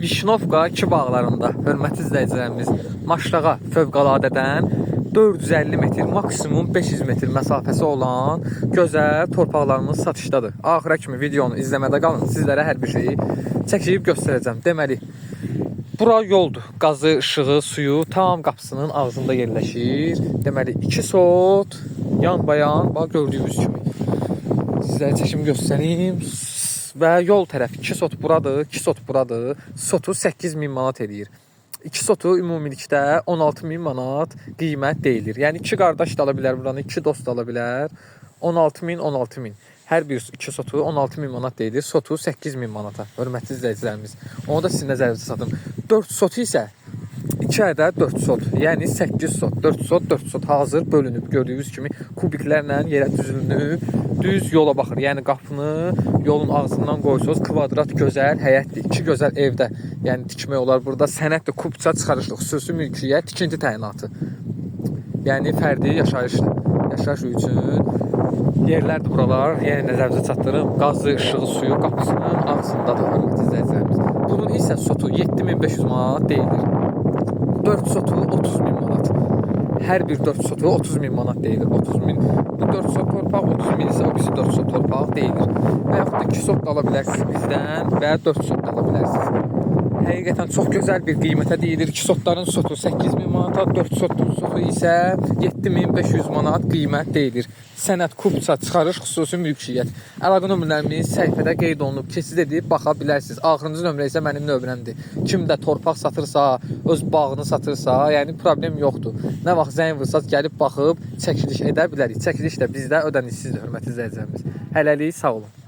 Vişnovka 2 bağlarında, hörmətli izləyicilərimiz, Maşlağa fövqəladədən 450 metr, maksimum 500 metr məsafəsi olan gözəl torpaqlarımız satışdadır. Axıra kimi videonu izləmədə qalın, sizlərə hər bir şeyi çəkib göstərəcəm. Deməli, bura yoldur. Qazı, ışığı, suyu tam qapısının ağzında yerləşir. Deməli, 2 sot, yan bayan, bax gördüyünüz kimi. Sizlərə çəkim göstəreyim. Və yol tərəfi 2 sot buradır, 2 sot buradır. Sotu 8000 manat edir. 2 sotu ümumilikdə 16000 manat qiymət deyilir. Yəni 2 qardaş da ala bilər buranı, 2 dost da ala bilər. 16000, 16000. Hər bir 2 sotu 16000 manat deyilir. Sotu 8000 manata. Hörmətli izləyicilərimiz. Onu da sizin nəzərinizə satım. 4 sotu isə 2 ədəd 4 sot, yəni 8 sot, 4 sot, 4 sot hazır bölünüb. Gördüyünüz kimi kubiklərlə yerə düzülünüb, düz yola baxır. Yəni qapını yolun ağzından qoysunuz, kvadrat gözəl həyətdir. 2 gözəl evdə, yəni tikmək olar burada. Sənəddə kubça çıxarışlıq, xüsusi mülkiyyət, tikinti təyinatı. Yəni fərdi yaşayışdır. Yaşayış üçün yerlərdir buralar. Yəni nəzərinizə çatdırım. Qazı, ışığı, suyu qapısının ağzındadır, hörmətli izləyicilərimiz. Bunun isə sotu 7500 manat deyilir. 4 sotu 30.000 manat. Hər bir 4 sotu 30.000 manat deyilir. 30.000 bu 4 sot torpaq, 30.000 isə o birisi 4 sot torpaq deyilir. Və yaxud da 2 sot da ala bilərsiniz bizdən və 4 sot da ala bilərsiniz. Həqiqətən çox gözəl bir qiymətə deyilir. 2 sotların sotu 8000 manata, 4 sotun sotu isə 7500 manat qiymət deyilir. Sənəd, kubça, çıxarış, xüsusi mülkiyyət. Əlaqə nömrələrimiz səhifədə qeyd olunub. Keçid edib baxa bilərsiniz. Axırıncı nömrə isə mənim nömrəmdir. Kim də torpaq satırsa, öz bağını satırsa, yəni problem yoxdur. Nə vaxt zəng vursanız gəlib baxıb çəkiliş edə bilərik. Çəkiliş də bizdə ödənişsizdir, hörmətli izləyicilərimiz. Hələlik sağ olun.